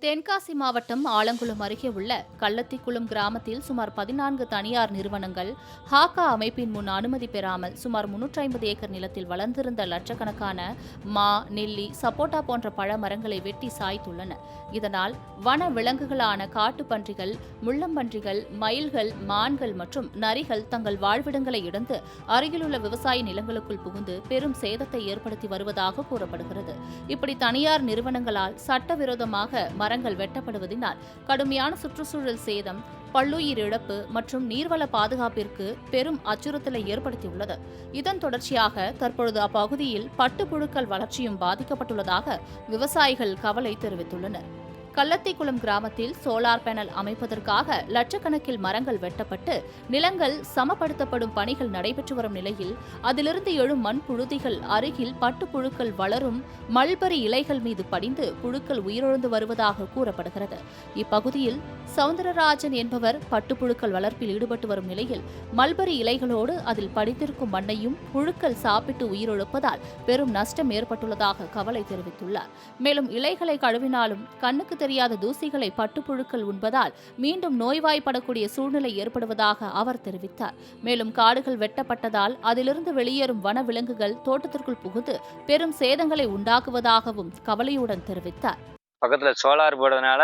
தென்காசி மாவட்டம் ஆலங்குளம் அருகே உள்ள கள்ளத்திக்குளம் கிராமத்தில் சுமார் 14 தனியார் நிறுவனங்கள் ஹாக்கா அமைப்பின் முன் அனுமதி பெறாமல் சுமார் 350 ஏக்கர் நிலத்தில் வளர்ந்திருந்த லட்சக்கணக்கான மா, நெல்லி, சப்போட்டா போன்ற பழ மரங்களை வெட்டி சாய்த்துள்ளன. இதனால் வன விலங்குகளான காட்டுப்பன்றிகள், முள்ளம்பன்றிகள், மயில்கள், மான்கள் மற்றும் நரிகள் தங்கள் வாழ்விடங்களை இழந்து அருகிலுள்ள விவசாய நிலங்களுக்குள் புகுந்து பெரும் சேதத்தை ஏற்படுத்தி வருவதாக கூறப்படுகிறது. இப்படி தனியார் நிறுவனங்களால் சட்டவிரோதமாக மரங்கள் வெட்டப்படுவதனால் கடுமையான சுற்றுச்சூழல் சேதம், பல்லுயிர் இழப்பு மற்றும் நீர்வள பாதுகாப்பிற்கு பெரும் அச்சுறுத்தலை ஏற்படுத்தியுள்ளது. இதன் தொடர்ச்சியாக தற்பொழுது அப்பகுதியில் பட்டுப்புழுக்கள் வளர்ச்சியும் பாதிக்கப்பட்டுள்ளதாக விவசாயிகள் கவலை தெரிவித்துள்ளனர். கள்ளத்திக்குளம் கிராமத்தில் சோலார் பேனல் அமைப்பதற்காக லட்சக்கணக்கில் மரங்கள் வெட்டப்பட்டு நிலங்கள் சமப்படுத்தப்படும் பணிகள் நடைபெற்று வரும் நிலையில் அதிலிருந்து எழும் மண் புழுதிகள் அருகில் பட்டுப்புழுக்கள் வளரும் மல்பரி இலைகள் மீது படிந்து புழுக்கள் உயிரிழந்து வருவதாக கூறப்படுகிறது. இப்பகுதியில் சவுந்தரராஜன் என்பவர் பட்டுப்புழுக்கள் வளர்ப்பில் ஈடுபட்டு வரும் நிலையில் மல்பரி இலைகளோடு அதில் படித்திருக்கும் மண்ணையும் புழுக்கள் சாப்பிட்டு உயிரிழப்பதால் பெரும் நஷ்டம் ஏற்பட்டுள்ளதாக கவலை தெரிவித்துள்ளார். மேலும் இலைகளை கழுவினாலும் கண்ணுக்கு தெரியாத தூசிகளை பட்டுப்புழுக்கள் உண்பதால் மீண்டும் நோய்வாய்ப்படக்கூடிய சூழ்நிலை ஏற்படுவதாக அவர் தெரிவித்தார். மேலும் காடுகள் வெட்டப்பட்டதால் அதிலிருந்து வெளியேறும் வன விலங்குகள் தோட்டத்திற்குள் புகுந்து பெரும் சேதங்களை உண்டாக்குவதாகவும் கவலையுடன் தெரிவித்தார். பக்கத்துல சோலார் போடுறதுனால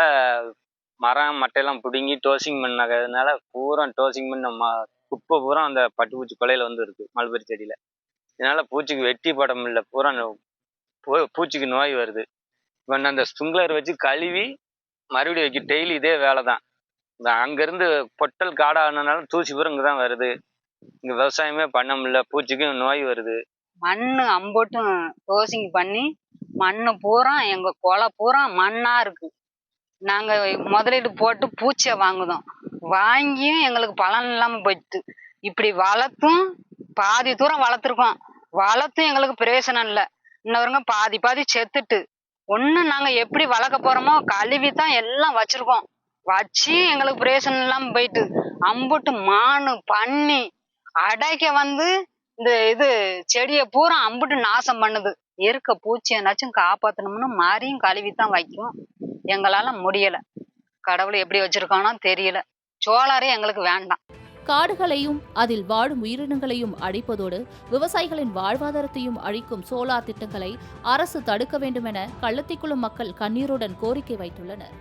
மரம் மட்டையெல்லாம் பிடுங்கி டோசிங் பண்ணதுனால பூரா டோசிங் பண்ண குப்பை பூரா அந்த பட்டுப்பூச்சி கொலையில வந்து இருக்கு மல்பரி செடியில. இதனால பூச்சிக்கு வெட்டி படம் இல்லை, பூரா பூச்சிக்கு நோய் வருது. இப்போ அந்த ஸ்ப்ரிங்க்லர் வச்சு கழுவி மறுபடியும் வைக்க டெய்லி இதே வேலை தான். இந்த அங்கேருந்து பொட்டல் காடானதுனால தூசி பூரா இங்கே தான் வருது. இங்கே விவசாயமே பண்ண முடியல, பூச்சிக்கும் நோய் வருது. மண் அம்போட்டும் டோசிங் பண்ணி மண்ணு பூரா எங்க கொலை பூரா மண்ணா இருக்கு. நாங்க முதலீடு போட்டு பூச்சியை வாங்குதோம், வாங்கியும் எங்களுக்கு பலன் இல்லாம போயிட்டு. இப்படி வளர்த்தும் பாதி தூரம் வளர்த்துருக்கோம், வளர்த்தும் எங்களுக்கு பிரயோசனம் இல்லை. இன்னவருங்க பாதி பாதி செத்துட்டு ஒன்னும் நாங்க எப்படி வளர்க்க போறோமோ கழுவி தான் எல்லாம் வச்சிருக்கோம். வச்சு எங்களுக்கு பிரயோசனம் இல்லாம போயிட்டு அம்புட்டு மானு பண்ணி அடைக்க வந்து இந்த செடியை பூரா அம்புட்டு நாசம் பண்ணுது. இருக்க பூச்சியனாச்சும் காப்பாத்தணும்னு மாறியும் கழுவி தான் வைக்கும். எங்களால முடியல. கடவுள் எப்படி வச்சிருக்கானோ தெரியல. சோலாரே எங்களுக்கு வேண்டாம். காடுகளையும் அதில் வாழும் உயிரினங்களையும் அழிப்பதோடு விவசாயிகளின் வாழ்வாதாரத்தையும் அழிக்கும் சோலார் திட்டங்களை அரசு தடுக்க வேண்டும் என கள்ளத்திக்குளம் மக்கள் கண்ணீருடன் கோரிக்கை வைத்துள்ளனர்.